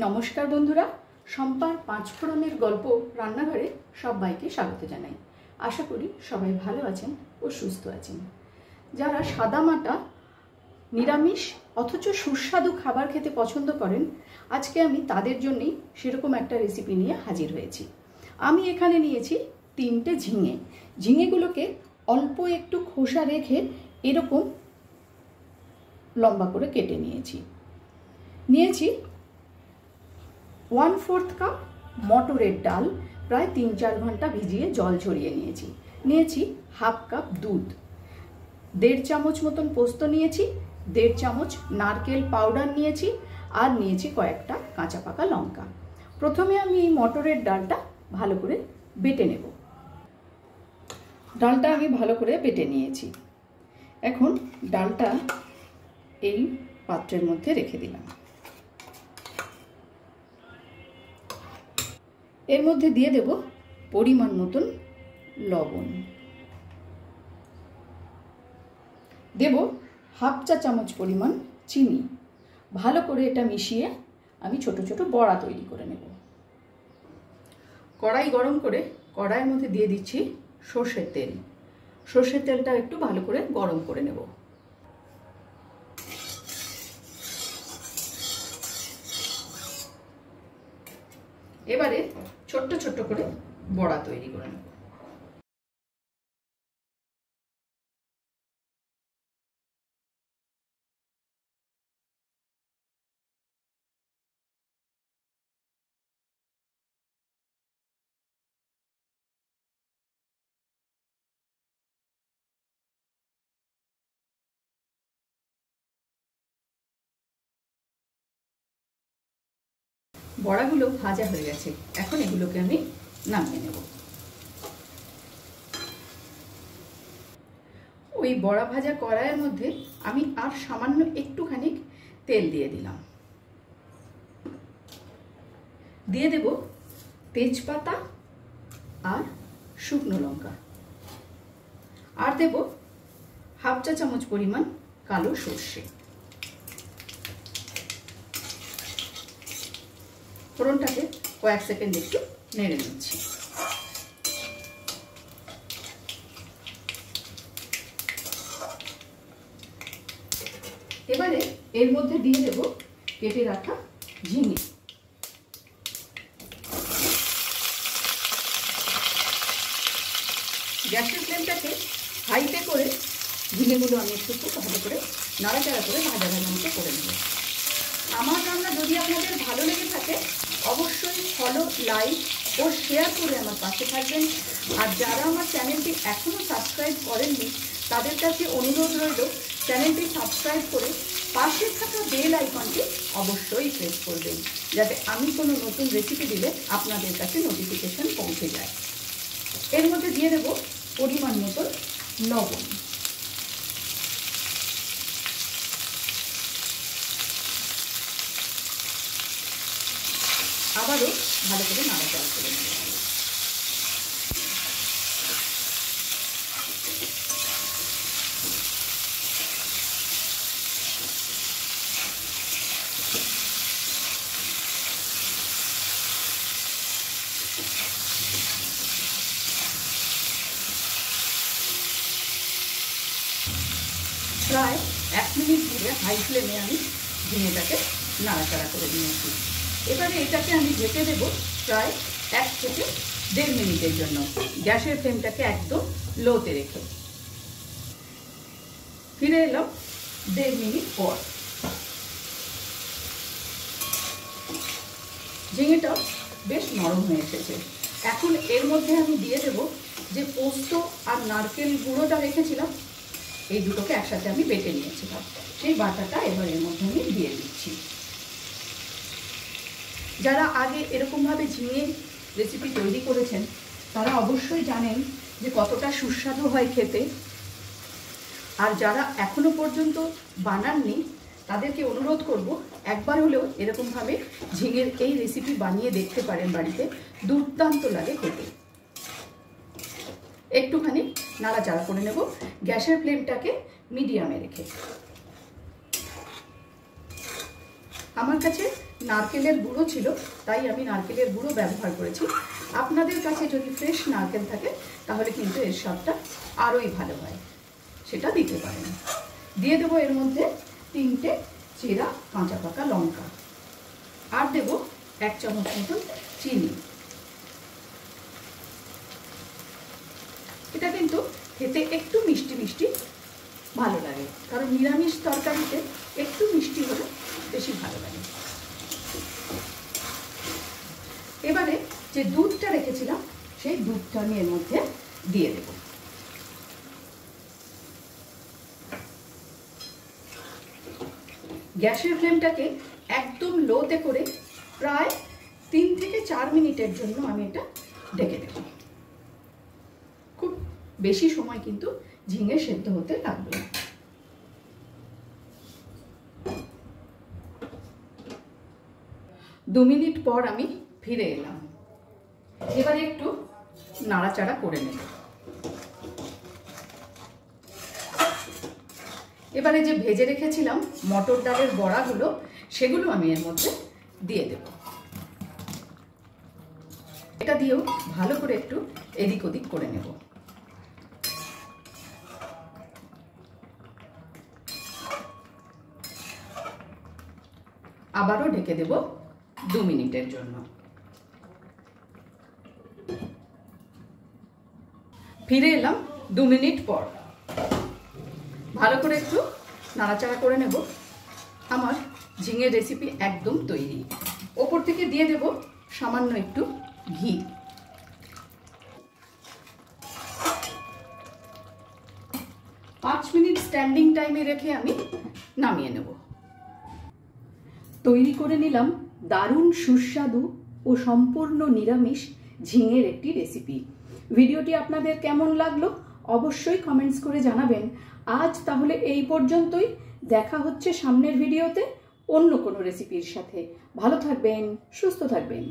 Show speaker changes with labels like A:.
A: নমস্কার বন্ধুরা, সম্পার পাঁচফোড়নের গল্প রান্নাঘরে সবাইকে স্বাগত জানাই। আশা করি সবাই ভালো আছেন ও সুস্থ আছেন। যারা সাদামাটা নিরামিষ অথচ সুস্বাদু খাবার খেতে পছন্দ করেন, আজকে আমি তাদের জন্যই সেরকম একটা রেসিপি নিয়ে হাজির হয়েছি। আমি এখানে নিয়েছি 3টে ঝিঙে। ঝিঙেগুলোকে অল্প একটু খোসা রেখে এরকম লম্বা করে কেটে নিয়েছি। 1/4 কাপ মটরের ডাল, প্রায় 3-4 ঘন্টা ভিজিয়ে জল ঝরিয়ে নিয়েছি। 1/2 কাপ দুধ, 1.5 চামচ মতন পোস্ত নিয়েছি, 1.5 চামচ নারকেল পাউডার নিয়েছি, আর নিয়েছি কয়েকটা কাঁচা পাকা লঙ্কা। প্রথমে আমি এই মটরের ডালটা ভালো করে বেটে নেব। ডালটা আমি ভালো করে বেটে নিয়েছি। এখন ডালটা এই পাত্রের মধ্যে রেখে দিলাম। এর মধ্যে দিয়ে দেব পরিমাণ মতন লবণ, দেব 1/2 চা চামচ পরিমাণ চিনি। ভালো করে এটা মিশিয়ে আমি ছোট ছোট বড়া তৈরি করে নেব। কড়াই গরম করে কড়াইয়ের মধ্যে দিয়ে দিচ্ছি সর্ষের তেল। সর্ষের তেলটা একটু ভালো করে গরম করে নেব। এবারে ছোট্ট ছোট্ট করে বড়া তৈরি করে নেব। বড়াগুলো ভাজা হয়ে গেছে, এখন এগুলোকে আমি নামিয়ে নেব। ওই বড়া ভাজা কড়াইয়ের মধ্যে আমি আর সামান্য একটুখানি তেল দিয়ে দিলাম। দিয়ে দেব তেজপাতা আর শুকনো লঙ্কা, আর দেব 1/2 চা চামচ পরিমাণ কালো সর্ষে। ফোড়নটাকে কয়েক সেকেন্ড একটু নেড়ে নিচ্ছি। এবারে এর মধ্যে দিয়ে দেব কেটে রাখা ঝিঙে। গ্যাসের ফ্লেমটাকে হাইতে করে ঝিঙেগুলো আমি একটু ভালো করে নাড়াচাড়া করে ভাজা ভাজা মতো করে নেব। আমার রান্না যদি আপনাদের ভালো লেগে থাকে অবশ্যই ফলো, লাইক ও শেয়ার করে আমার পাশে থাকবেন। আর যারা আমার চ্যানেলটি এখনও সাবস্ক্রাইব করেননি তাদের কাছে অনুরোধ রইল চ্যানেলটি সাবস্ক্রাইব করে পাশে থাকা বেল আইকনটি অবশ্যই প্রেস করবেন, যাতে আমি কোনো নতুন রেসিপি দিলে আপনাদের কাছে নোটিফিকেশন পৌঁছে যায়। এর মধ্যে দিয়ে দেব পরিমাণ মতন লবণ। আবারও ভালো করে নাড়াচাড়া করে নেব। প্রায় 1 মিনিট ধরে হাই ফ্লেমে আমি ঝিঙেটাকে নাড়াচাড়া করে নিয়েছি। এবারে এটাকে আমি ঢেকে দেব প্রায় 1 থেকে 1.5 মিনিটের জন্য, গ্যাসের ফ্লেমটাকে একদম লোতে রেখে। ফিরে এলাম 1.5 মিনিট পর। ঝিঙেটা বেশ নরম হয়ে এসেছে। এখন এর মধ্যে আমি দিয়ে দেব যে পোস্ত আর নারকেল গুঁড়োটা রেখেছিলাম, এই দুটোকে একসাথে আমি বেটে নিয়েছিলাম, সেই বাটাটা এবার এর মধ্যে আমি দিয়ে দিচ্ছি। যারা আগে এরকমভাবে ঝিঙে রেসিপি তৈরি করেছেন তারা অবশ্যই জানেন যে কতটা সুস্বাদু হয় খেতে। আর যারা এখনো পর্যন্ত বানাননি তাদেরকে অনুরোধ করব একবার হলেও এরকমভাবে ঝিঙের এই রেসিপি বানিয়ে দেখতে পারেন বাড়িতে, দুর্দান্ত লাগে খেতে। একটুখানি নাড়াচাড়া করে নেব গ্যাসের ফ্লেমটাকে মিডিয়ামে রেখে। আমার কাছে নারকেলের গুঁড়ো ছিল, তাই আমি নারকেলের গুঁড়ো ব্যবহার করেছি। আপনাদের কাছে যদি ফ্রেশ নারকেল থাকে তাহলে কিন্তু এর স্বাদটা আরোই ভালো হয়, সেটা দিতে পারেন। দিয়ে দেবো এর মধ্যে 3টে চেরা কাঁচা পাকা লঙ্কা, আর দেব 1 চামচ মতন চিনি। এটা কিন্তু খেতে একটু মিষ্টি মিষ্টি ভালো লাগে, কারণ নিরামিষ তরকারিতে একটু মিষ্টি হলে বেশি ভালো লাগে। এবারে যে দুধটা রেখেছিলাম সেই দুধটা আমি এর মধ্যে দিয়ে দেব। গ্যাসের ফ্লেমটাকে একদম লোতে করে প্রায় 3 থেকে 4 মিনিটের জন্য আমি এটা ঢেকে দেব। খুব বেশি সময় কিন্তু ঝিঙে সেদ্ধ হতে লাগবে না। 2 মিনিট পর আমি ফিরে এলাম। এবারে একটু নাড়াচাড়া করে নেব। এবারে যে ভেজে রেখেছিলাম মটর ডালের বড়াগুলো, সেগুলো আমি এর মধ্যে দিয়ে দেব। এটা দিয়েও ভালো করে একটু এদিক ওদিক করে নেব। আবারও ঢেকে দেব 2 মিনিটের জন্য। ফিরে এলাম 2 মিনিট পর। ভালো করে একটু নাড়াচাড়া করে নেব। আমার ঝিঙের রেসিপি একদম তৈরি। ওপর থেকে দিয়ে দেব সামান্য একটু ঘি। পাঁচ মিনিট স্ট্যান্ডিং টাইমে রেখে আমি নামিয়ে নেব। তৈরি করে নিলাম দারুণ সুস্বাদু ও সম্পূর্ণ নিরামিষ ঝিঙের একটি রেসিপি। ভিডিওটি আপনাদের কেমন লাগলো অবশ্যই কমেন্টস করে জানাবেন। আজ তাহলে এই পর্যন্তই। দেখা হচ্ছে সামনের ভিডিওতে অন্য কোনো রেসিপির সাথে। ভালো থাকবেন, সুস্থ থাকবেন।